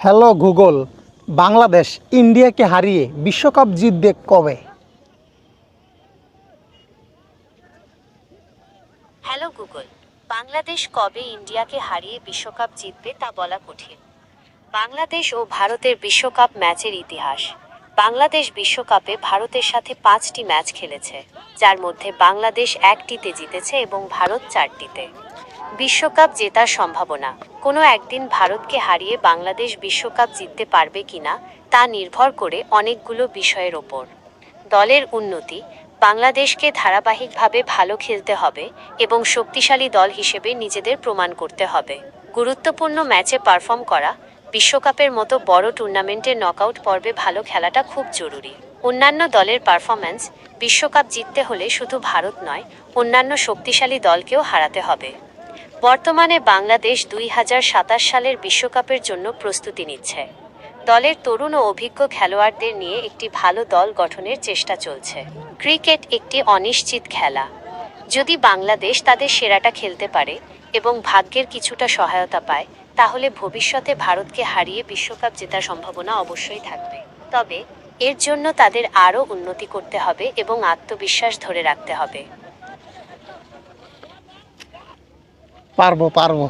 Hello Google, Bangladesh ইন্ডিয়াকে হারিয়ে বিশ্বকাপ জিতবে কবে? হ্যালো গুগল, বাংলাদেশ কবে ইন্ডিয়াকে হারিয়ে বিশ্বকাপ জিতবে তা বলা কঠিন। বাংলাদেশ ও ভারতের বিশ্বকাপ ম্যাচের ইতিহাস। বাংলাদেশ বিশ্বকাপে ভারতের সাথে 5টি ম্যাচ খেলেছে, যার মধ্যে বাংলাদেশ 1টিতে জিতেছে এবং ভারত 4টিতে। বিশ্বকাপ জেতার সম্ভাবনা। কোনো একদিন ভারতকে হারিয়ে বাংলাদেশ বিশ্বকাপ জিততে পারবে কিনা তা নির্ভর করে অনেকগুলো বিষয়ের ওপর। দলের উন্নতি। বাংলাদেশকে ধারাবাহিকভাবে ভালো খেলতে হবে এবং শক্তিশালী দল হিসেবে নিজেদের প্রমাণ করতে হবে। গুরুত্বপূর্ণ ম্যাচে পারফর্ম করা। বিশ্বকাপের মতো বড় টুর্নামেন্টের নকআউট পর্বে ভালো খেলাটা খুব জরুরি। অন্যান্য দলের পারফরম্যান্স। বিশ্বকাপ জিততে হলে শুধু ভারত নয়, অন্যান্য শক্তিশালী দলকেও হারাতে হবে। বর্তমানে বাংলাদেশ 2027 সালের বিশ্বকাপের জন্য প্রস্তুতি নিচ্ছে। দলের তরুণ ও অভিজ্ঞ খেলোয়াড়দের নিয়ে একটি ভালো দল গঠনের চেষ্টা চলছে। ক্রিকেট একটি অনিশ্চিত খেলা। যদি বাংলাদেশ তাদের সেরাটা খেলতে পারে এবং ভাগ্যের কিছুটা সহায়তা পায়, তাহলে ভবিষ্যতে ভারতকে হারিয়ে বিশ্বকাপ জেতার সম্ভাবনা অবশ্যই থাকবে। তবে এর জন্য তাদের আরও উন্নতি করতে হবে এবং আত্মবিশ্বাস ধরে রাখতে হবে। পারবো পারবো।